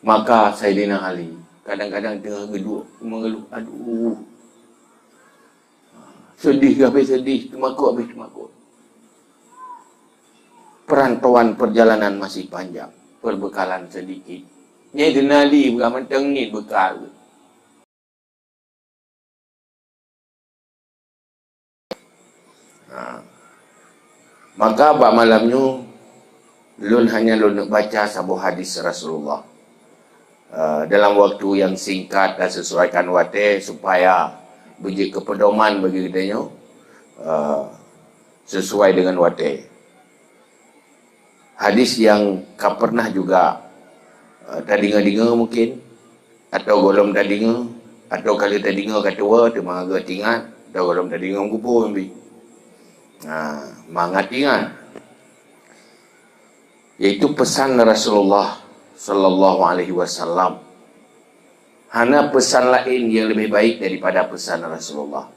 Maka Sayyidina Ali kadang-kadang tengah mengeluh, aduh, sedih habis sedih, temakut habis temakut. Perantauan perjalanan masih panjang, perbekalan sedikit. Nyai denali beraman tengit bekal. Maka bak malamnya lun hanya nak baca sebuah hadis Rasulullah dalam waktu yang singkat dan sesuaikan wate supaya beri kepedoman bagi kitanya sesuai dengan wate. Hadis yang kau pernah juga tadinga-dinga mungkin, atau golom tadinga, atau kali tadinga katua tu mengaga tingat, atau golom tadinga mengkupu ambil. Mangat ingat, yaitu pesan Rasulullah sallallahu alaihi wasallam. Hana pesan lain yang lebih baik daripada pesan Rasulullah.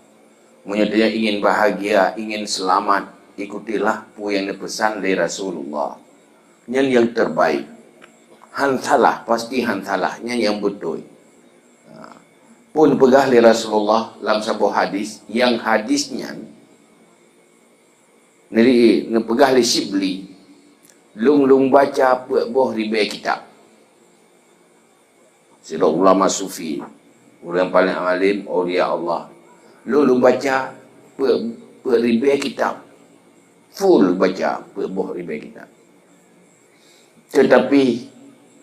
Menyatakan ingin bahagia, ingin selamat, ikutilah pu yang dipesan dari Rasulullah. Yang terbaik. Han salah, pasti han salahnya yang betul. Pun pegah dari Rasulullah dalam sebuah hadis, yang hadisnya neri nepegah li Shibli lung baca boh ribai kitab. Sila ulama sufi, orang paling alim, awliya Allah. Lung baca ribai kitab. Full baca boh ribai kitab. Tetapi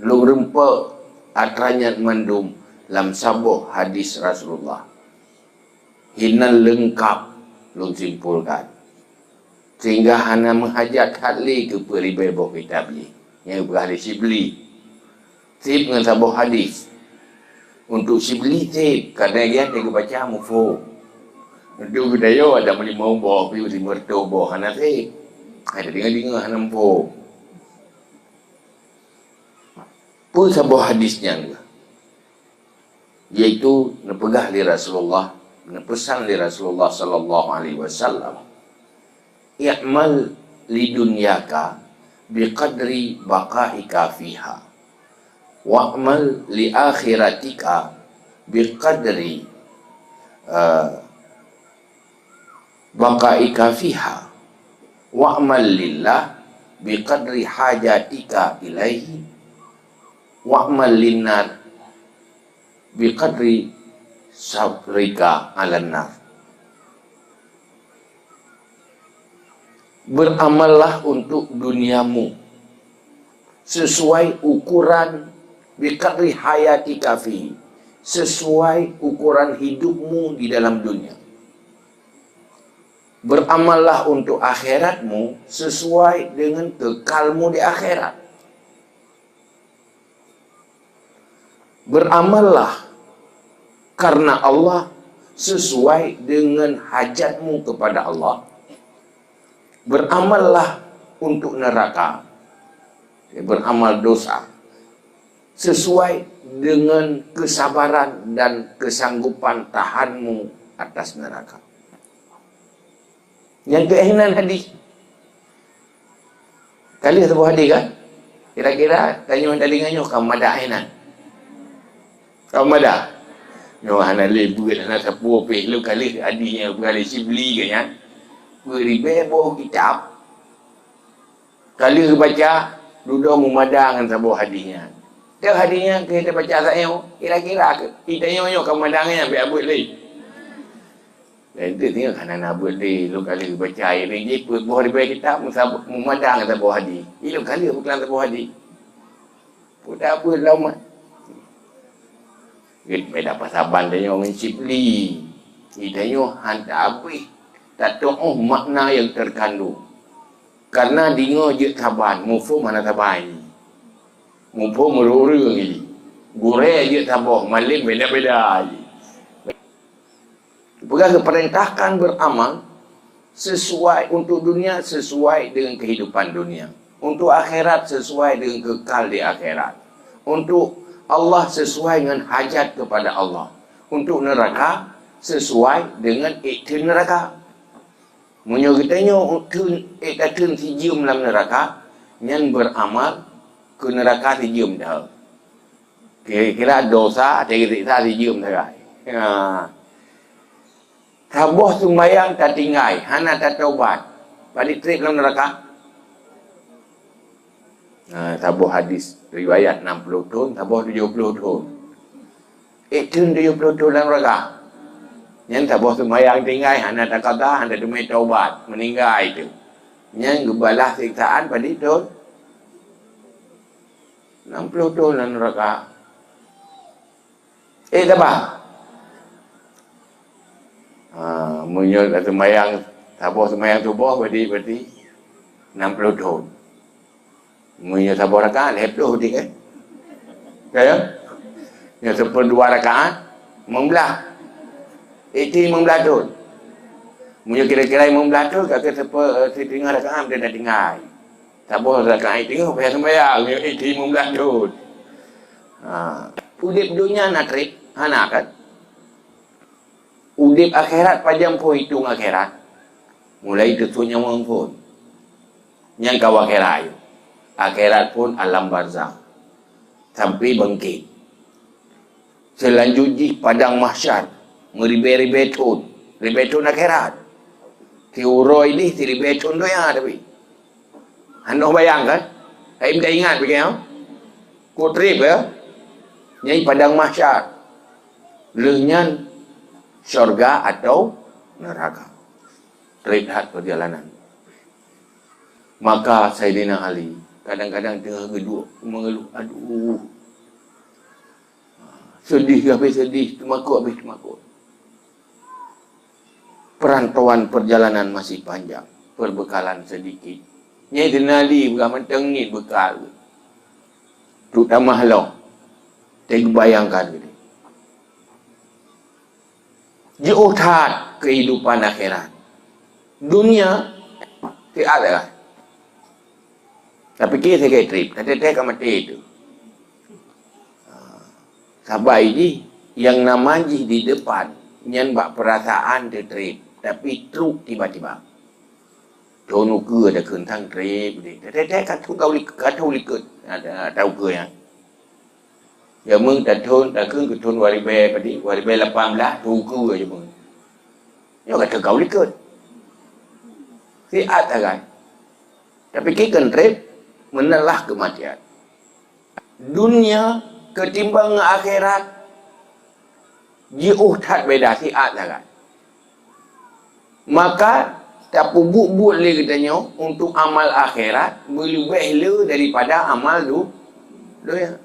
lung rempa atranya mandum dalam sabuh hadis Rasulullah. Hinan lengkap lung simpulkan. Sehingga hana menghajat hadli ke peribai boh kitab ni. Yang berahli Shibli. Sip dengan sabuh hadis. Untuk Shibli sip. Kadang dia baca mufo. Untuk budaya ada melimau boh. Piu si mertu boh. Hana sip. Ada dengar-dengar hana mufo. Pun sabuh hadisnya juga. Iaitu nepegah li Rasulullah. Nepesan li Rasulullah sallallahu alaihi wasallam. I'mal li dunyaka biqadri baqaika fiha wa'mal li akhiratika biqadri baqaika fiha wa'mal lillah biqadri hajatika ilaihi wa'mal linnar biqadri sabrika 'alan nar. Beramallah untuk duniamu sesuai ukuran biqadri hayatika fi, sesuai ukuran hidupmu di dalam dunia. Beramallah untuk akhiratmu sesuai dengan kekalmu di akhirat. Beramallah karena Allah sesuai dengan hajatmu kepada Allah. Beramallah untuk neraka, beramal dosa sesuai dengan kesabaran dan kesanggupan tahanmu atas neraka. Yang keinginan hadis kali sebuah hadis kan, kira-kira tanya orang telinganyo kamu ada ainan, kamu ada nyo hana lebut hana sapu pe lu kali adinya kali Shibli ke ya beribai boh kitab kali baca duduk memadang sabuh hadisnya. Dia hadisnya kita baca saya kira-kira kita nyo kamu madangnya be abut le. Dan itu tengok kanan abut le lu kali baca ini je boh ribai kitab memadang sabuh hadis. Ilu kali bukan sabuh hadis. Pudak apa lama. Kita dapat saban tanya orang Shibli. Kita nyo hantar habis. Tak tahu makna yang terkandung. Karena dengar je saban, mufum mana saban. Mufum merurung ni. Gure je sabah, malim beda-beda. Bukan keperintahkan beramal sesuai untuk dunia, sesuai dengan kehidupan dunia. Untuk akhirat sesuai dengan kekal di akhirat. Untuk Allah sesuai dengan hajat kepada Allah. Untuk neraka sesuai dengan iktir neraka. Munyo kitanya ikatun sijum dalam neraka, nyan beramal ke neraka sijum dah. Kira-kira dosa cerita dijum terai. Tabuh sembahyang tak tinggal, hana tak taubat. Pada trip dalam neraka. Tabuh hadis riwayat 60 tahun, tabuh 70 tahun. 70 tahun dalam neraka. Yang tabuh sembahyang tinggal, hana tak kata, hana demi taubat, meninggal itu. Yang gebalah siksaan pada tahun 60 tahun dalam neraka. Apa? Munyul sembahyang, tabuh sembahyang subuh berarti 60 tahun. Munyul tabuh rakaat 70 berarti kan? Kaya? Yang 12 rakaat 15 tahun. Munyul kira-kira 15 tahun kakak setengah rakaat dia dah tinggal. Tabuh rakaat tengok payah sembahyang 15 tahun. Udip dunia nak trip, hana kan? Udip akhirat panjang pun hitung akhirat. Mulai ketunya pun. Yang kau akhirat. Akhirat pun alam barzakh. Sampai bangkit. Selanjutnya padang mahsyar. Meribet-ribetun. Ribetun akhirat. Tiuroi ni si ribetun tu yang ada. Anda bayang kan? Saya minta ingat begini. Kau trip ya? Yang padang mahsyar. Lenyan syurga atau neraka. Terlihat perjalanan. Maka Sayyidina Ali kadang-kadang tengah geduk mengeluh, aduh, sedih habis sedih, temakut habis temakut. Perantauan perjalanan masih panjang, perbekalan sedikit. Nyai Denali bukan mentengit bekal. Terutama halau. Saya bayangkan gitu. Jauh tat kehidupan akhirat. Dunia tidak ada kan. Tapi kita kayak trip. Tadi-tadi kan mati itu. Sabai ini yang namanya di depan yang bak perasaan dia trip. Tapi truk tiba-tiba. Jono ke ada kentang trip ni. Tadi-tadi kata ulikut. Ada tahu ke yang. Ya mung tak thun tak ke thun waribe padi waribe 18 tuku aja mung. Yo kata kau likut. Si atagai. Tapi kita trip menelah kematian. Dunia ketimbang akhirat jauh tak beda si atagai. Maka tak pubuk-buk lagi katanya untuk amal akhirat lebih daripada amal dunia.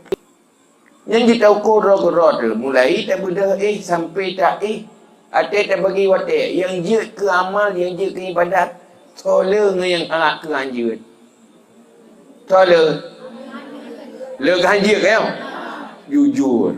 Yang kita ukur rot mulai tak benda sampai tak ada tak bagi watak yang je ke amal yang je ke ibadat tolong yang agak ke anjut tolong le ke anjut kan jujur